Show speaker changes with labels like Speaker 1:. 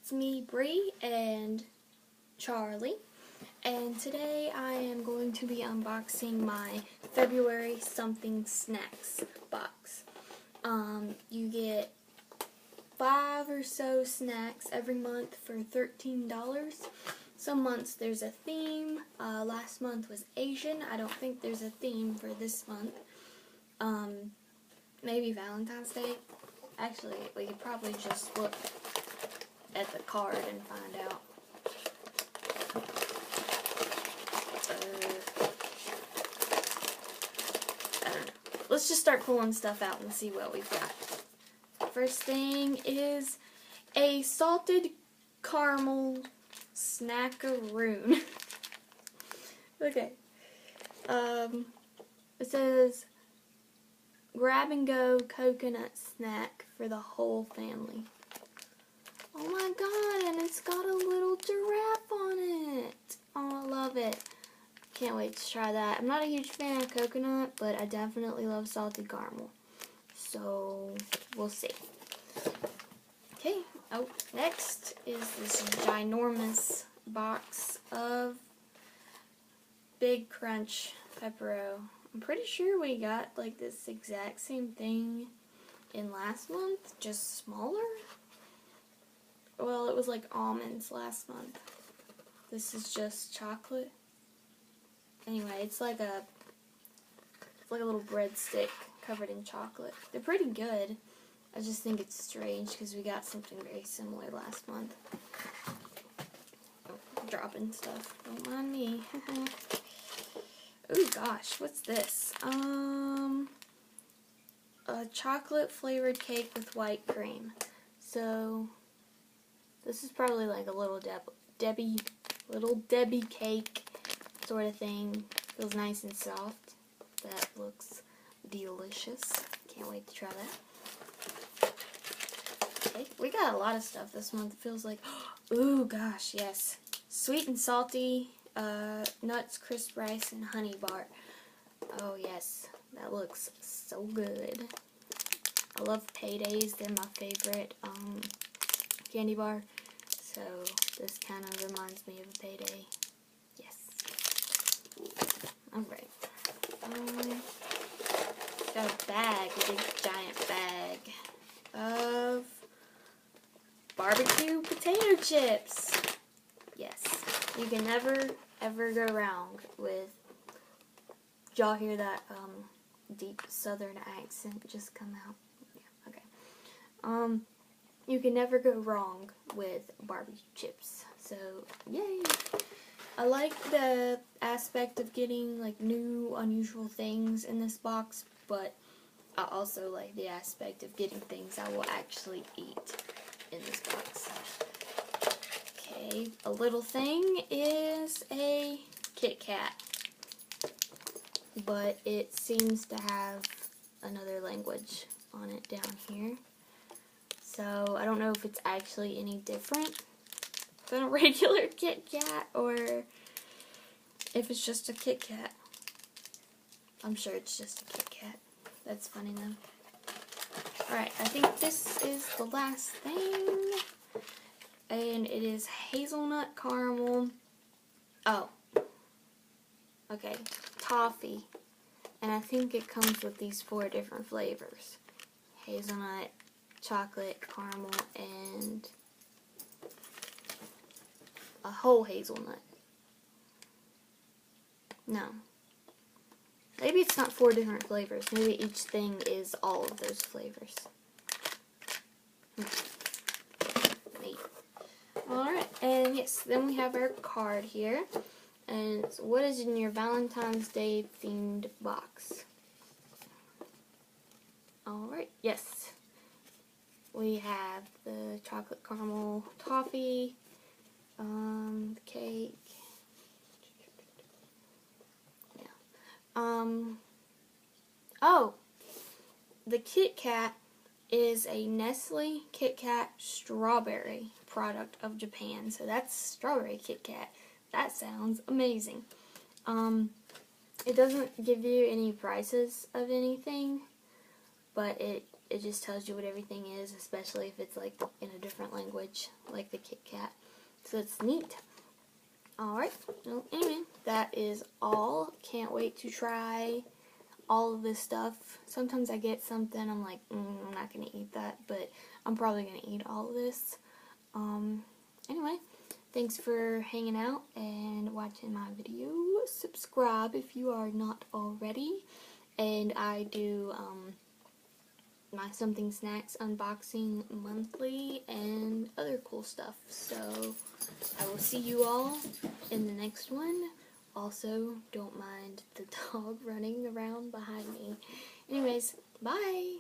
Speaker 1: It's me, Bree, and Charlie, and today I am going to be unboxing my February something snacks box. You get 5 or so snacks every month for $13. Some months there's a theme. Last month was Asian. I don't think there's a theme for this month. Maybe Valentine's Day. Actually, we could probably just look at the card and find out. I don't know. Let's just start pulling stuff out and see what we've got. First thing is a salted caramel snackaroon. Okay. It says grab and go coconut snack for the whole family. Oh my god, and it's got a little giraffe on it. Oh, I love it. Can't wait to try that. I'm not a huge fan of coconut, but I definitely love salted caramel. So, we'll see. Okay, oh, next is this ginormous box of Big Crunch Pepero. I'm pretty sure we got like this exact same thing in last month, just smaller. Well, it was like almonds last month. This is just chocolate. Anyway, it's like a little breadstick covered in chocolate. They're pretty good. I just think it's strange because we got something very similar last month. Oh, dropping stuff. Don't mind me. Oh gosh, what's this? A chocolate flavored cake with white cream. So this is probably like a little Debbie cake sort of thing. Feels nice and soft. That looks delicious. Can't wait to try that. Okay, we got a lot of stuff this month. It feels like, ooh gosh, yes. Sweet and salty, nuts, crisp rice, and honey bar. Oh yes, that looks so good. I love paydays. They're my favorite candy bar. So this kind of reminds me of a payday. Yes. Alright. Got a bag, a big giant bag of barbecue potato chips. Yes. You can never ever go wrong with. Did y'all hear that deep southern accent just come out? Yeah, okay. You can never go wrong with barbecue chips. So, yay! I like the aspect of getting like new, unusual things in this box, but I also like the aspect of getting things I will actually eat in this box. Okay, a little thing is a Kit Kat, but it seems to have another language on it down here. So, I don't know if it's actually any different than a regular Kit Kat, or if it's just a Kit Kat. I'm sure it's just a Kit Kat. That's funny though. Alright, I think this is the last thing. And it is hazelnut caramel. Oh. Okay. Toffee. And I think it comes with these 4 different flavors. Hazelnut, chocolate, caramel, and a whole hazelnut. No. Maybe it's not 4 different flavors. Maybe each thing is all of those flavors. Neat. Alright, and yes, then we have our card here. And it's, what is in your Valentine's Day themed box? Alright, yes. We have the chocolate caramel toffee, the cake, yeah. Oh, the Kit Kat is a Nestle Kit Kat strawberry product of Japan. So that's strawberry Kit Kat. That sounds amazing. It doesn't give you any prices of anything, but it it just tells you what everything is, especially if it's like in a different language, like the Kit Kat. So it's neat. Alright, well, anyway, that is all. Can't wait to try all of this stuff. Sometimes I get something, I'm like, I'm not going to eat that, but I'm probably going to eat all of this. Anyway, thanks for hanging out and watching my video. Subscribe if you are not already. And I do my Something Snacks unboxing monthly and other cool stuff. So I will see you all in the next one. Also, don't mind the dog running around behind me. Anyways, bye!